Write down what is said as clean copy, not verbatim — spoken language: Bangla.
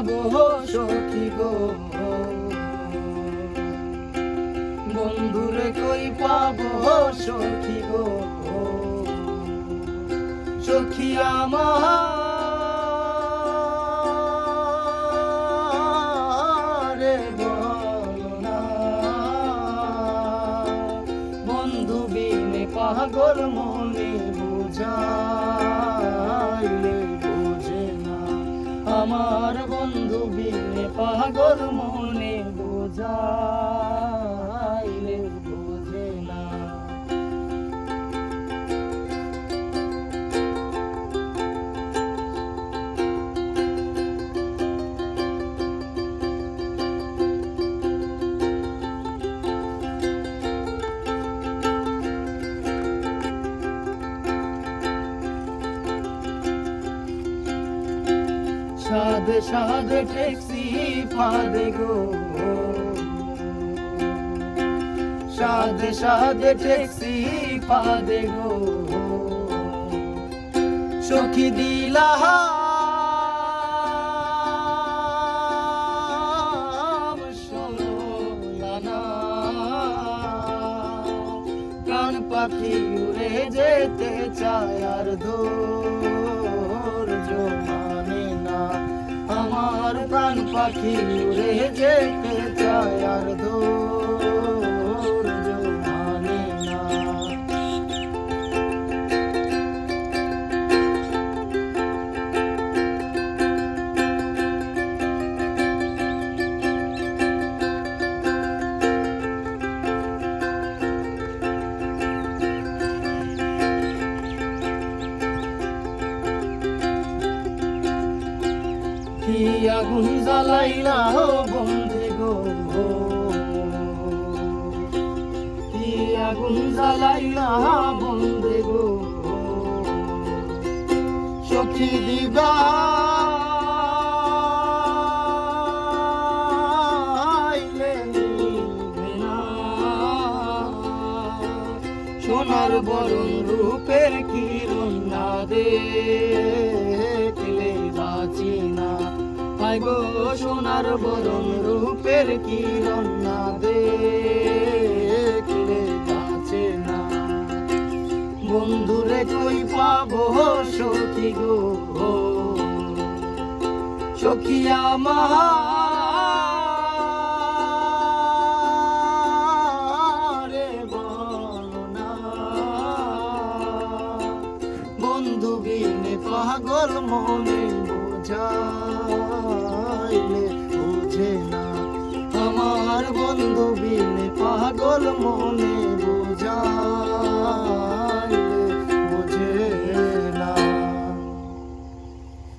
পাবো সখী গো, বন্ধুরে কই পাবো সখী গো, সখী আমারে বলো না, বন্ধু বিনে পাগল মনে বুঝাইলে বোঝে না, আমার বন্ধু বিনে পাগল মনে বুঝাইলে বোঝে না। সাধে সাধে ঠেকছি ফাঁদে গো, সাধে সাধে ঠেকছি ফাঁদে গো, সখী দিলাম ষোলো আনা, প্রাণ পাখি উড়ে যেতে চায় আর ধৈর্য মানে না, আমার প্রাণ পাখি উড়ে যেতে চায় আর ধৈর্য মানে না। কি আগুন জ্বালাইলা বন্ধে গো, কি আগুন জ্বালাইলা বন্ধে গো, সখী দিবাইলে নিভে না, সোনার বরণ রূপের কিরণ না দেখলে বাঁচি না, গো সোনার বরণ রূপের কিরণ না দেখলে বাঁচে না, বন্ধুরে কই পাবো সখী গো, সখী আমারে বলো না, বন্ধু বিনে পাগল মনে বুঝাইলে বোঝে না, আমার বন্ধু বিনে পাগল মনে